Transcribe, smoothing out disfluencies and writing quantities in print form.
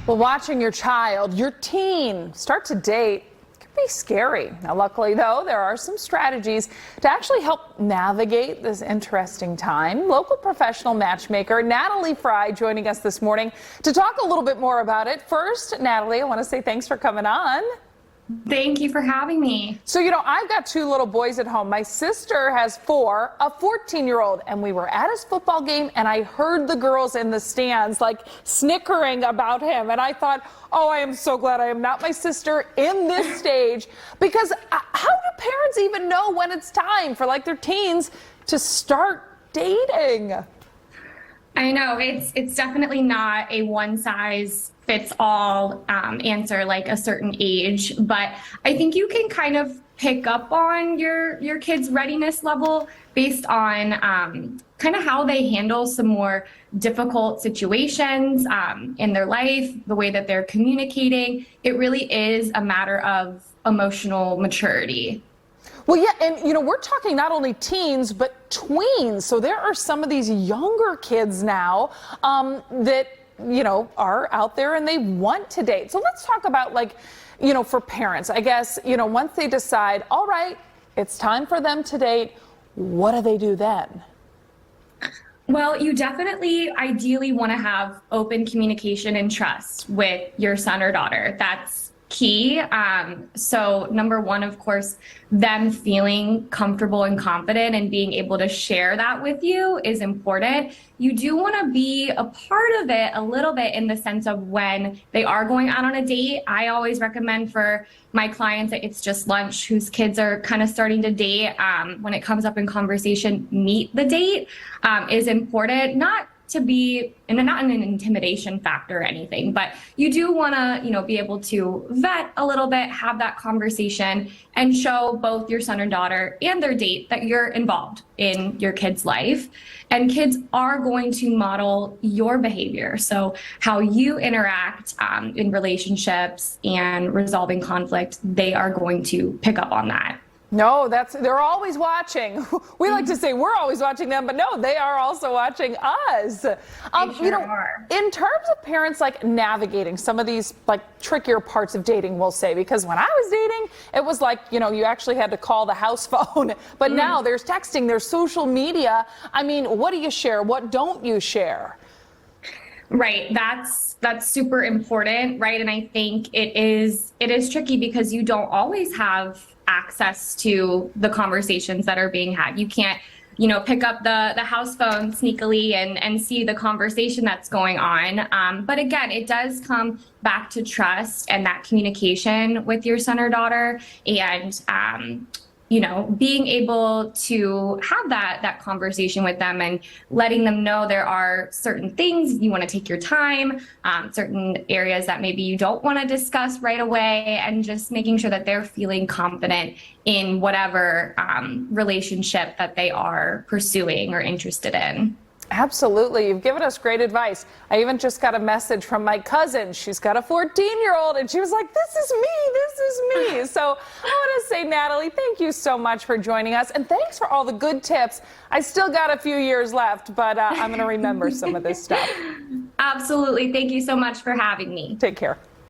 Well, watching your child, your teen, start to date can be scary. Now, luckily, though, there are some strategies to actually help navigate this interesting time. Local professional matchmaker Natalie joining us this morning to talk a little bit more about it. First, Natalie, I want to say thanks for coming on. Thank you for having me. So, I've got 2 little boys at home. My sister has 4, a 14-year-old, and we were at his football game, and I heard the girls in the stands, like, snickering about him. And I thought, oh, I am so glad I am not my sister in this stage, because how do parents even know when it's time for, like, their teens to start dating? I know it's definitely not a one-size-fits-all answer, like a certain age, but I think you can kind of pick up on your kid's readiness level based on kind of how they handle some more difficult situations in their life, the way that they're communicating. It really is a matter of emotional maturity. Well, yeah, and we're talking not only teens, but tweens. So there are some of these younger kids now that, are out there and they want to date. So let's talk about, for parents, I guess, once they decide, all right, it's time for them to date, what do they do then? Well, you definitely ideally want to have open communication and trust with your son or daughter. That's key. So number one, of course, them feeling comfortable and confident and being able to share that with you is important. You do want to be a part of it a little bit in the sense of when they are going out on a date. I always recommend for my clients that it's just lunch whose kids are kind of starting to date. When it comes up in conversation, meet the date is important. Not to be, and not an intimidation factor or anything, but you do want to, be able to vet a little bit, have that conversation, and show both your son or daughter and their date that you're involved in your kid's life. And kids are going to model your behavior. So how you interact in relationships and resolving conflict, they are going to pick up on that. No, they're always watching. We like to say we're always watching them, but no, they are also watching us. They sure are. In terms of parents navigating some of these trickier parts of dating, we'll say, because when I was dating, it was you actually had to call the house phone, but now there's texting, there's social media. I mean, what do you share? What don't you share? Right. That's super important, right? And I think it is tricky because you don't always have access to the conversations that are being had. You can't, pick up the house phone sneakily and see the conversation that's going on. But again, it does come back to trust and that communication with your son or daughter, and being able to have that conversation with them and letting them know there are certain things you want to take your time, certain areas that maybe you don't want to discuss right away, and just making sure that they're feeling confident in whatever relationship that they are pursuing or interested in. Absolutely. You've given us great advice. I even just got a message from my cousin. She's got a 14-year-old, and she was like, this is me. So I want to say, Natalie, thank you so much for joining us, and thanks for all the good tips. I still got a few years left, but I'm going to remember some of this stuff. Absolutely. Thank you so much for having me. Take care.